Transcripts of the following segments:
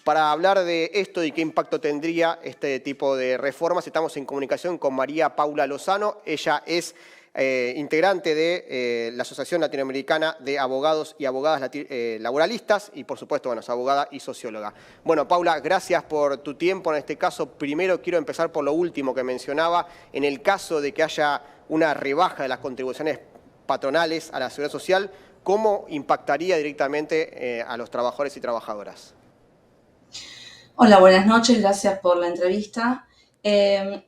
Para hablar de esto y qué impacto tendría este tipo de reformas, estamos en comunicación con María Paula Lozano. Ella es integrante de la Asociación Latinoamericana de Abogados y Abogadas Laboralistas y, por supuesto, bueno, es abogada y socióloga. Bueno, Paula, gracias por tu tiempo. En este caso, primero quiero empezar por lo último que mencionaba. En el caso de que haya una rebaja de las contribuciones patronales a la seguridad social, ¿cómo impactaría directamente a los trabajadores y trabajadoras? Hola, buenas noches, gracias por la entrevista.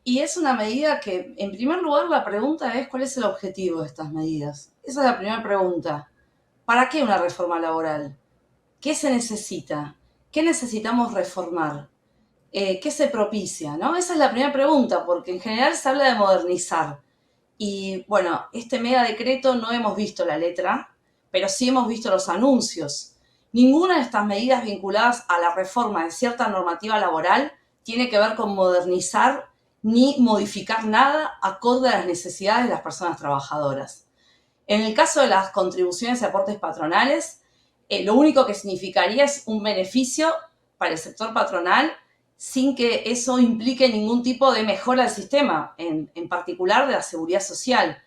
Y es una medida que, en primer lugar, la pregunta es ¿cuál es el objetivo de estas medidas? Esa es la primera pregunta. ¿Para qué una reforma laboral? ¿Qué se necesita? ¿Qué necesitamos reformar? ¿Qué se propicia? ¿No? Esa es la primera pregunta, porque en general se habla de modernizar. Y bueno, este mega decreto no hemos visto la letra, pero sí hemos visto los anuncios. Ninguna de estas medidas vinculadas a la reforma de cierta normativa laboral tiene que ver con modernizar ni modificar nada acorde a las necesidades de las personas trabajadoras. En el caso de las contribuciones y aportes patronales, lo único que significaría es un beneficio para el sector patronal sin que eso implique ningún tipo de mejora del sistema, en particular de la seguridad social.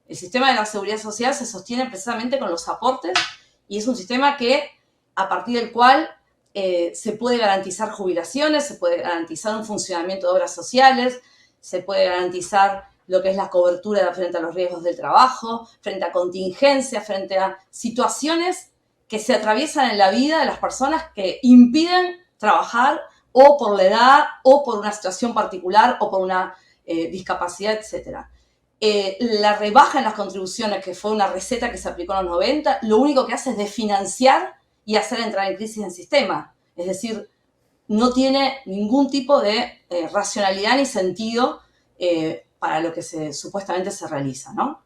El sistema de la seguridad social se sostiene precisamente con los aportes y es un sistema que, a partir del cual se puede garantizar jubilaciones, se puede garantizar un funcionamiento de obras sociales, se puede garantizar lo que es la cobertura frente a los riesgos del trabajo, frente a contingencias, frente a situaciones que se atraviesan en la vida de las personas que impiden trabajar o por la edad, o por una situación particular, o por una discapacidad, etc. La rebaja en las contribuciones, que fue una receta que se aplicó en los 90, lo único que hace es desfinanciar y hacer entrar en crisis el sistema. Es decir, no tiene ningún tipo de racionalidad ni sentido para lo que supuestamente se realiza, ¿no?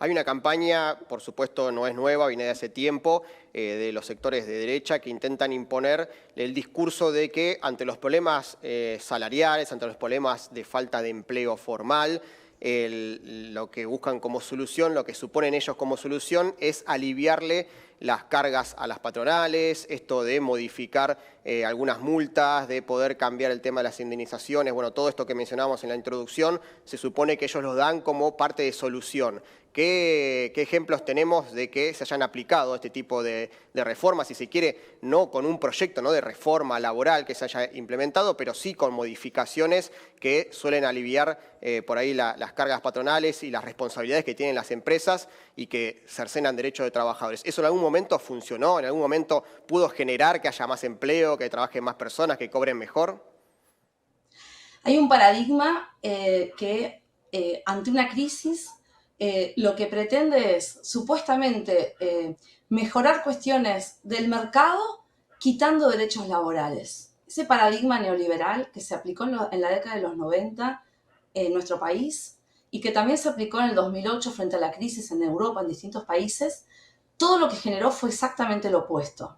Hay una campaña, por supuesto no es nueva, viene de hace tiempo, de los sectores de derecha que intentan imponer el discurso de que ante los problemas salariales, ante los problemas de falta de empleo formal, lo que buscan como solución, lo que suponen ellos como solución es aliviarle las cargas a las patronales, esto de modificar algunas multas, de poder cambiar el tema de las indemnizaciones, bueno, todo esto que mencionábamos en la introducción, se supone que ellos los dan como parte de solución. ¿Qué ejemplos tenemos de que se hayan aplicado este tipo de reformas, si se quiere, no con un proyecto, ¿no?, de reforma laboral que se haya implementado, pero sí con modificaciones que suelen aliviar por ahí las cargas patronales y las responsabilidades que tienen las empresas y que cercenan derechos de trabajadores? ¿Eso en algún momento funcionó? ¿En algún momento pudo generar que haya más empleo, que trabajen más personas, que cobren mejor? Hay un paradigma que ante una crisis lo que pretende es supuestamente mejorar cuestiones del mercado quitando derechos laborales. Ese paradigma neoliberal que se aplicó en la década de los 90 en nuestro país y que también se aplicó en el 2008 frente a la crisis en Europa, en distintos países, todo lo que generó fue exactamente lo opuesto.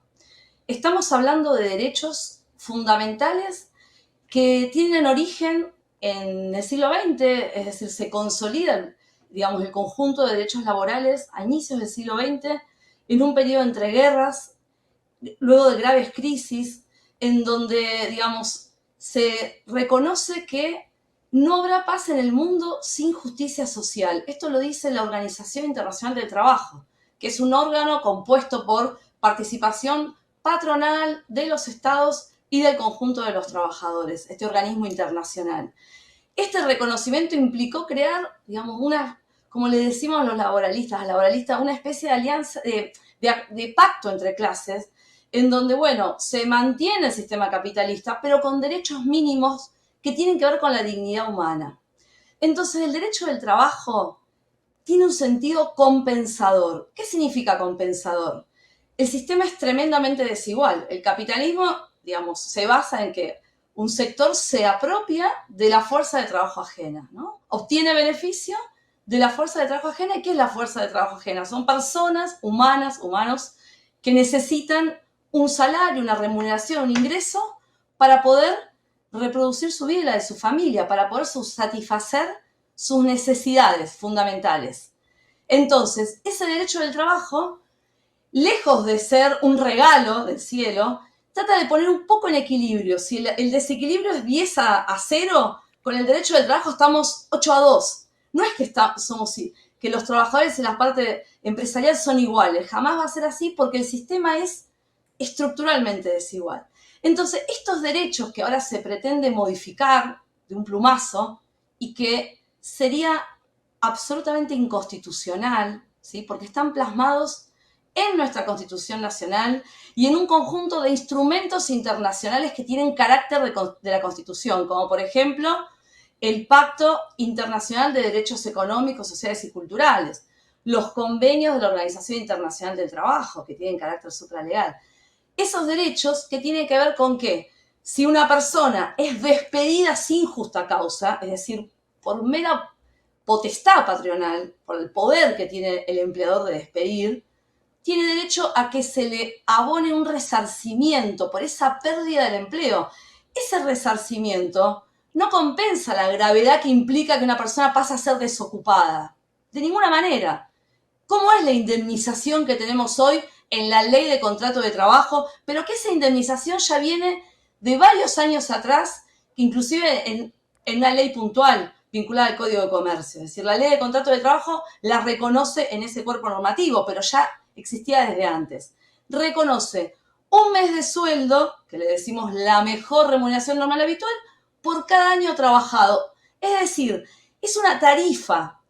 Estamos hablando de derechos fundamentales que tienen origen en el siglo XX, es decir, se consolidan, digamos, el conjunto de derechos laborales a inicios del siglo XX, en un periodo entre guerras, luego de graves crisis, en donde, digamos, se reconoce que no habrá paz en el mundo sin justicia social. Esto lo dice la Organización Internacional del Trabajo, que es un órgano compuesto por participación patronal de los estados y del conjunto de los trabajadores, este organismo internacional. Este reconocimiento implicó crear, digamos, como le decimos a los laboralistas, una especie de alianza, de pacto entre clases, en donde, bueno, se mantiene el sistema capitalista, pero con derechos mínimos que tienen que ver con la dignidad humana. Entonces, el derecho del trabajo tiene un sentido compensador. ¿Qué significa compensador? El sistema es tremendamente desigual. El capitalismo, digamos, se basa en que un sector se apropia de la fuerza de trabajo ajena, ¿no? Obtiene beneficio de la fuerza de trabajo ajena. ¿Y qué es la fuerza de trabajo ajena? Son personas humanos, que necesitan un salario, una remuneración, un ingreso para poder reproducir su vida y la de su familia, para poder satisfacer sus necesidades fundamentales. Entonces, ese derecho del trabajo, lejos de ser un regalo del cielo, trata de poner un poco en equilibrio. Si el desequilibrio es 10-0, con el derecho del trabajo estamos 8-2. No es que que los trabajadores y la parte empresarial son iguales. Jamás va a ser así porque el sistema es estructuralmente desigual. Entonces, estos derechos que ahora se pretende modificar de un plumazo y que sería absolutamente inconstitucional, ¿sí? Porque están plasmados en nuestra Constitución Nacional y en un conjunto de instrumentos internacionales que tienen carácter de la Constitución, como por ejemplo el Pacto Internacional de Derechos Económicos, Sociales y Culturales, los convenios de la Organización Internacional del Trabajo, que tienen carácter supralegal. Esos derechos que tienen que ver con que si una persona es despedida sin justa causa, es decir, por mera potestad patronal, por el poder que tiene el empleador de despedir, tiene derecho a que se le abone un resarcimiento por esa pérdida del empleo. Ese resarcimiento no compensa la gravedad que implica que una persona pase a ser desocupada. De ninguna manera. ¿Cómo es la indemnización que tenemos hoy en la ley de contrato de trabajo? Pero que esa indemnización ya viene de varios años atrás, inclusive en una ley puntual vinculada al Código de Comercio. Es decir, la ley de contrato de trabajo la reconoce en ese cuerpo normativo, pero ya existía desde antes. Reconoce un mes de sueldo, que le decimos la mejor remuneración normal habitual, por cada año trabajado. Es decir, es una tarifa.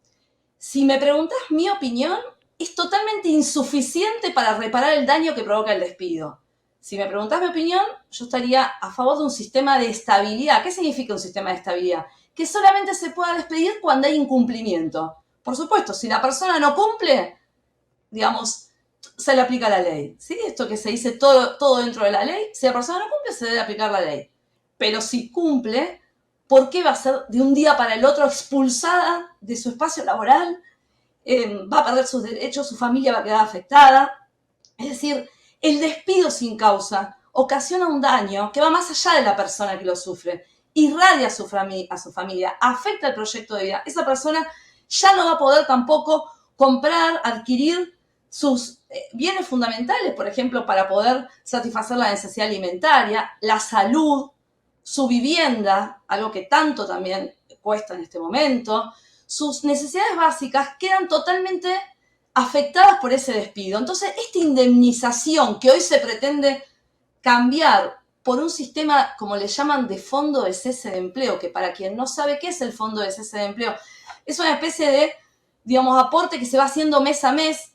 Si me preguntás mi opinión, es totalmente insuficiente para reparar el daño que provoca el despido. Si me preguntás mi opinión, yo estaría a favor de un sistema de estabilidad. ¿Qué significa un sistema de estabilidad? Que solamente se pueda despedir cuando hay incumplimiento. Por supuesto, si la persona no cumple, digamos, se le aplica la ley. ¿Sí? Esto que se dice todo dentro de la ley, si la persona no cumple, se debe aplicar la ley. Pero si cumple, ¿por qué va a ser de un día para el otro expulsada de su espacio laboral? Va a perder sus derechos, su familia va a quedar afectada. Es decir, el despido sin causa ocasiona un daño que va más allá de la persona que lo sufre, irradia a su familia, afecta el proyecto de vida. Esa persona ya no va a poder tampoco comprar, adquirir sus bienes fundamentales, por ejemplo, para poder satisfacer la necesidad alimentaria, la salud, su vivienda, algo que tanto también cuesta en este momento. Sus necesidades básicas quedan totalmente afectadas por ese despido. Entonces, esta indemnización que hoy se pretende cambiar por un sistema, como le llaman, de fondo de cese de empleo, que para quien no sabe qué es el fondo de cese de empleo, es una especie de, digamos, aporte que se va haciendo mes a mes,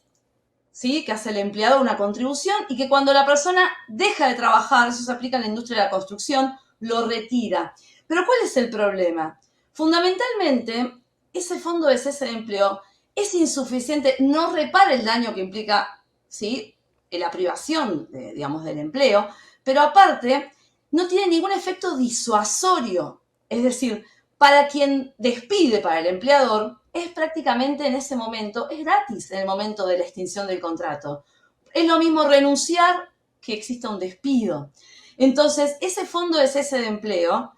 ¿sí? Que hace el empleador una contribución y que cuando la persona deja de trabajar, eso se aplica en la industria de la construcción, lo retira. Pero ¿cuál es el problema? Fundamentalmente, ese fondo de cese de empleo es insuficiente, no repara el daño que implica, ¿sí?, la privación, digamos, del empleo, pero aparte no tiene ningún efecto disuasorio. Es decir, para quien despide, para el empleador, es prácticamente en ese momento, es gratis en el momento de la extinción del contrato. Es lo mismo renunciar que exista un despido. Entonces, ese fondo de cese de empleo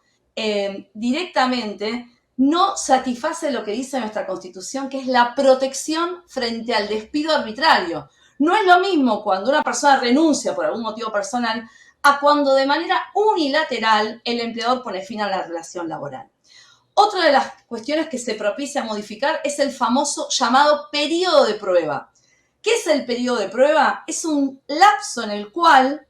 directamente no satisface lo que dice nuestra Constitución, que es la protección frente al despido arbitrario. No es lo mismo cuando una persona renuncia por algún motivo personal a cuando de manera unilateral el empleador pone fin a la relación laboral. Otra de las cuestiones que se propicia modificar es el famoso llamado periodo de prueba. ¿Qué es el periodo de prueba? Es un lapso en el cual,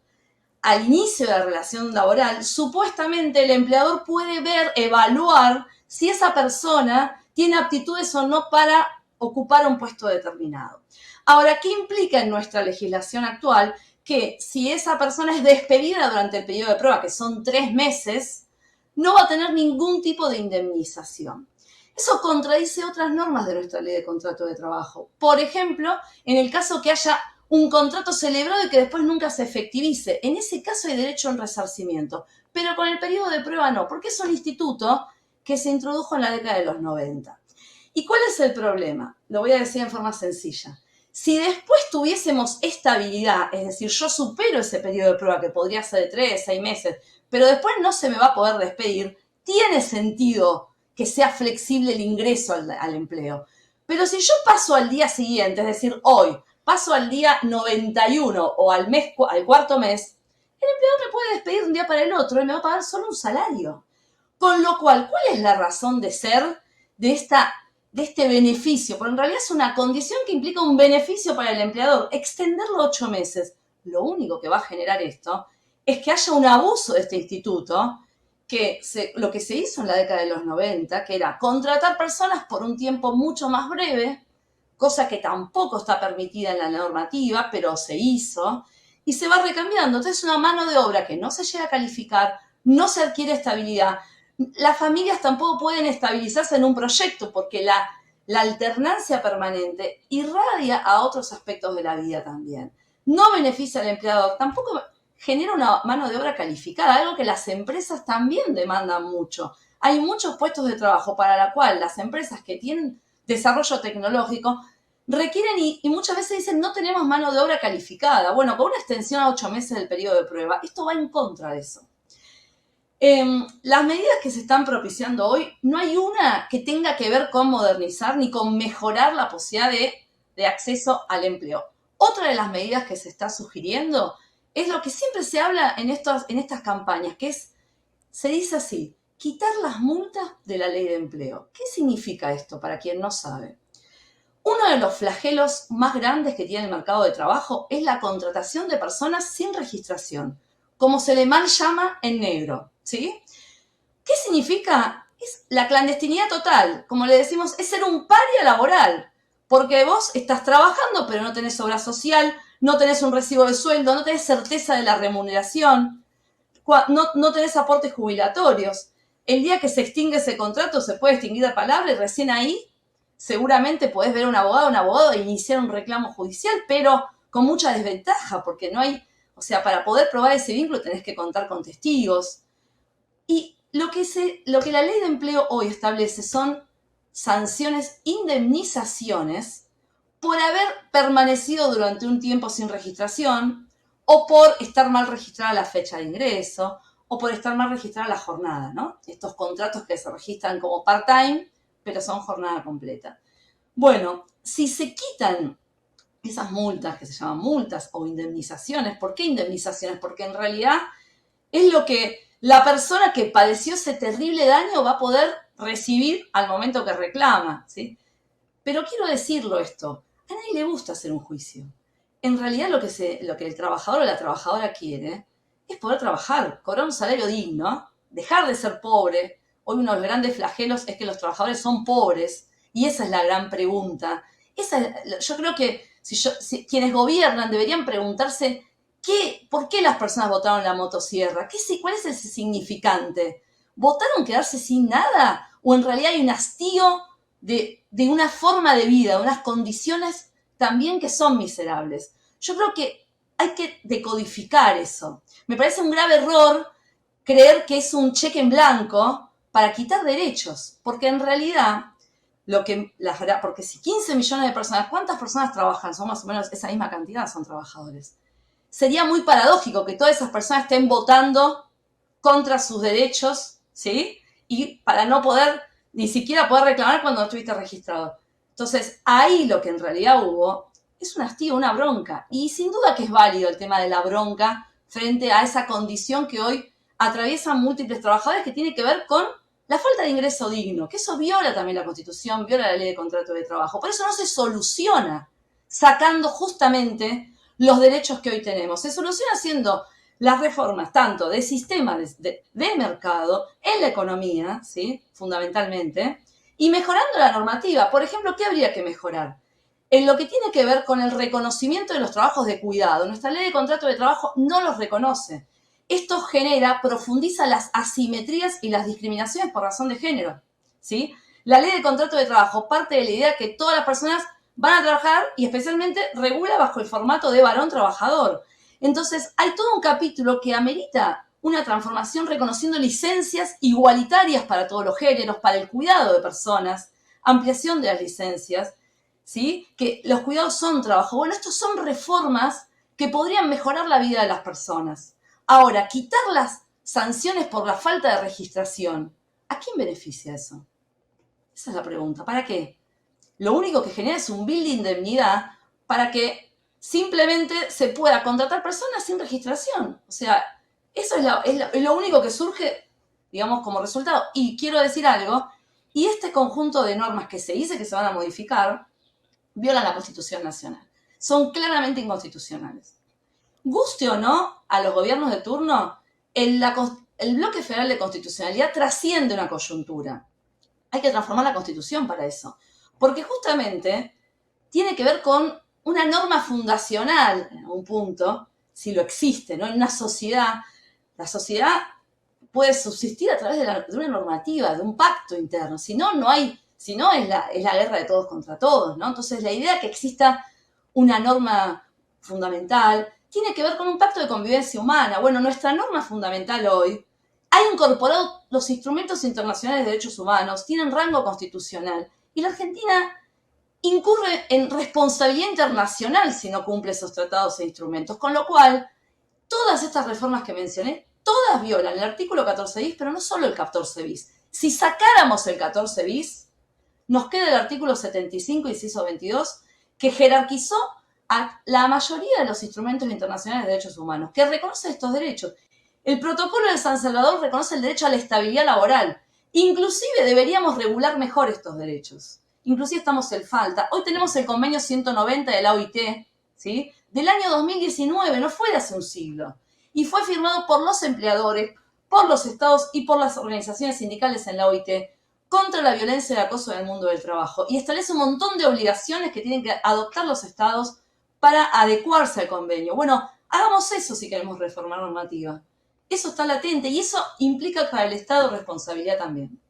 al inicio de la relación laboral, supuestamente el empleador puede evaluar si esa persona tiene aptitudes o no para ocupar un puesto determinado. Ahora, ¿qué implica en nuestra legislación actual? Que si esa persona es despedida durante el periodo de prueba, que son 3 meses, no va a tener ningún tipo de indemnización. Eso contradice otras normas de nuestra ley de contrato de trabajo. Por ejemplo, en el caso que haya un contrato celebrado y que después nunca se efectivice. En ese caso hay derecho a un resarcimiento, pero con el periodo de prueba no, porque es un instituto que se introdujo en la década de los 90. ¿Y cuál es el problema? Lo voy a decir en forma sencilla. Si después tuviésemos estabilidad, es decir, yo supero ese periodo de prueba que podría ser de 3, 6 meses, pero después no se me va a poder despedir, tiene sentido que sea flexible el ingreso al empleo. Pero si yo paso al día siguiente, es decir, hoy, paso al día 91 o al cuarto mes, el empleador me puede despedir de un día para el otro y me va a pagar solo un salario. Con lo cual, ¿cuál es la razón de ser de este beneficio? Porque en realidad es una condición que implica un beneficio para el empleador. Extenderlo 8 meses. Lo único que va a generar esto es que haya un abuso de este instituto, lo que se hizo en la década de los 90, que era contratar personas por un tiempo mucho más breve, cosa que tampoco está permitida en la normativa, pero se hizo, y se va recambiando. Entonces, una mano de obra que no se llega a calificar, no se adquiere estabilidad. Las familias tampoco pueden estabilizarse en un proyecto porque la alternancia permanente irradia a otros aspectos de la vida también. No beneficia al empleador, tampoco genera una mano de obra calificada, algo que las empresas también demandan mucho. Hay muchos puestos de trabajo para la cual las empresas que tienen desarrollo tecnológico requieren y muchas veces dicen no tenemos mano de obra calificada. Bueno, con una extensión a 8 meses del periodo de prueba, esto va en contra de eso. Las medidas que se están propiciando hoy, no hay una que tenga que ver con modernizar ni con mejorar la posibilidad de acceso al empleo. Otra de las medidas que se está sugiriendo es lo que siempre se habla en estas campañas, que se dice así, quitar las multas de la ley de empleo. ¿Qué significa esto para quien no sabe? Uno de los flagelos más grandes que tiene el mercado de trabajo es la contratación de personas sin registración, como se le mal llama en negro, ¿sí? ¿Qué significa? Es la clandestinidad total, como le decimos, es ser un paria laboral, porque vos estás trabajando pero no tenés obra social, no tenés un recibo de sueldo, no tenés certeza de la remuneración, no tenés aportes jubilatorios. El día que se extingue ese contrato se puede extinguir la palabra y recién ahí seguramente podés ver a un abogado e iniciar un reclamo judicial, pero con mucha desventaja, porque no hay, o sea, para poder probar ese vínculo tenés que contar con testigos. Y lo que la ley de empleo hoy establece son sanciones, indemnizaciones por haber permanecido durante un tiempo sin registración, o por estar mal registrada la fecha de ingreso, o por estar mal registrada la jornada, ¿no? Estos contratos que se registran como part-time, pero son jornada completa. Bueno, si se quitan esas multas, que se llaman multas o indemnizaciones, ¿por qué indemnizaciones? Porque en realidad es lo que la persona que padeció ese terrible daño va a poder recibir al momento que reclama, ¿sí? Pero quiero decirlo esto, a nadie le gusta hacer un juicio. En realidad lo que el trabajador o la trabajadora quiere es poder trabajar, cobrar un salario digno, dejar de ser pobre. Hoy uno de los grandes flagelos es que los trabajadores son pobres y esa es la gran pregunta. Yo creo que quienes gobiernan deberían preguntarse ¿por qué las personas votaron la motosierra? ¿Cuál es ese significante? ¿Votaron quedarse sin nada? ¿O en realidad hay un hastío de una forma de vida, de unas condiciones también que son miserables? Yo creo que hay que decodificar eso. Me parece un grave error creer que es un cheque en blanco para quitar derechos, porque en realidad porque si 15 millones de personas, ¿cuántas personas trabajan? Son más o menos esa misma cantidad, son trabajadores. Sería muy paradójico que todas esas personas estén votando contra sus derechos, ¿sí? Y para no poder, ni siquiera poder reclamar cuando no estuviste registrado. Entonces, ahí lo que en realidad hubo es un hastío, una bronca. Y sin duda que es válido el tema de la bronca frente a esa condición que hoy atraviesan múltiples trabajadores que tiene que ver con la falta de ingreso digno, que eso viola también la Constitución, viola la ley de contrato de trabajo. Por eso no se soluciona sacando justamente los derechos que hoy tenemos. Se soluciona haciendo las reformas tanto de sistema de mercado en la economía, ¿sí? Fundamentalmente, y mejorando la normativa. Por ejemplo, ¿qué habría que mejorar? En lo que tiene que ver con el reconocimiento de los trabajos de cuidado. Nuestra ley de contrato de trabajo no los reconoce. Esto profundiza las asimetrías y las discriminaciones por razón de género, ¿sí? La ley de contrato de trabajo parte de la idea que todas las personas van a trabajar y especialmente regula bajo el formato de varón trabajador. Entonces, hay todo un capítulo que amerita una transformación reconociendo licencias igualitarias para todos los géneros, para el cuidado de personas, ampliación de las licencias, ¿sí? Que los cuidados son trabajo. Bueno, estos son reformas que podrían mejorar la vida de las personas. Ahora, quitar las sanciones por la falta de registración, ¿a quién beneficia eso? Esa es la pregunta. ¿Para qué? Lo único que genera es un bill de indemnidad para que simplemente se pueda contratar personas sin registración. O sea, eso es lo único que surge, digamos, como resultado. Y quiero decir algo, y este conjunto de normas que se dice que se van a modificar, violan la Constitución Nacional. Son claramente inconstitucionales. Guste o no a los gobiernos de turno, el bloque federal de constitucionalidad trasciende una coyuntura. Hay que transformar la Constitución para eso. Porque justamente tiene que ver con una norma fundacional, en algún punto, si lo existe, ¿no? En una sociedad, la sociedad puede subsistir a través de una normativa, de un pacto interno. Si no, no hay, si no es la guerra de todos contra todos, ¿no? Entonces, la idea de que exista una norma fundamental tiene que ver con un pacto de convivencia humana. Bueno, nuestra norma fundamental hoy ha incorporado los instrumentos internacionales de derechos humanos, tienen rango constitucional, y la Argentina incurre en responsabilidad internacional si no cumple esos tratados e instrumentos, con lo cual todas estas reformas que mencioné, todas violan el artículo 14 bis, pero no solo el 14 bis. Si sacáramos el 14 bis, nos queda el artículo 75, inciso 22, que jerarquizó a la mayoría de los instrumentos internacionales de derechos humanos, que reconoce estos derechos. El protocolo de San Salvador reconoce el derecho a la estabilidad laboral. Inclusive deberíamos regular mejor estos derechos. Inclusive estamos en falta. Hoy tenemos el convenio 190 de la OIT, ¿sí? Del año 2019, no fue de hace un siglo. Y fue firmado por los empleadores, por los estados y por las organizaciones sindicales en la OIT contra la violencia y el acoso en el mundo del trabajo. Y establece un montón de obligaciones que tienen que adoptar los estados para adecuarse al convenio. Bueno, hagamos eso si queremos reformar normativa. Eso está latente y eso implica para el Estado responsabilidad también.